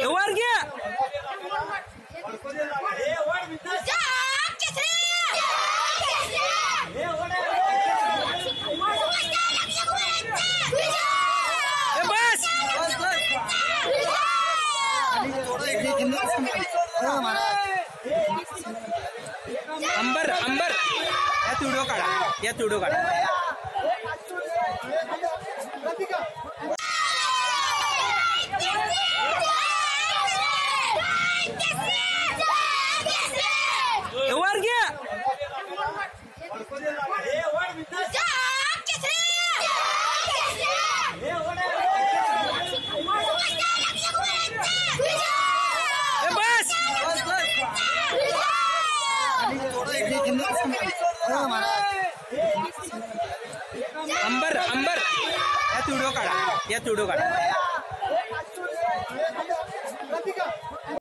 वर घ्या बस अंबर अंबर यात व्हिडिओ काढा यात व्हिडिओ काढा वर घ्या बस अंबर अंबर यात व्हिडिओ काढा यात व्हिडिओ काढा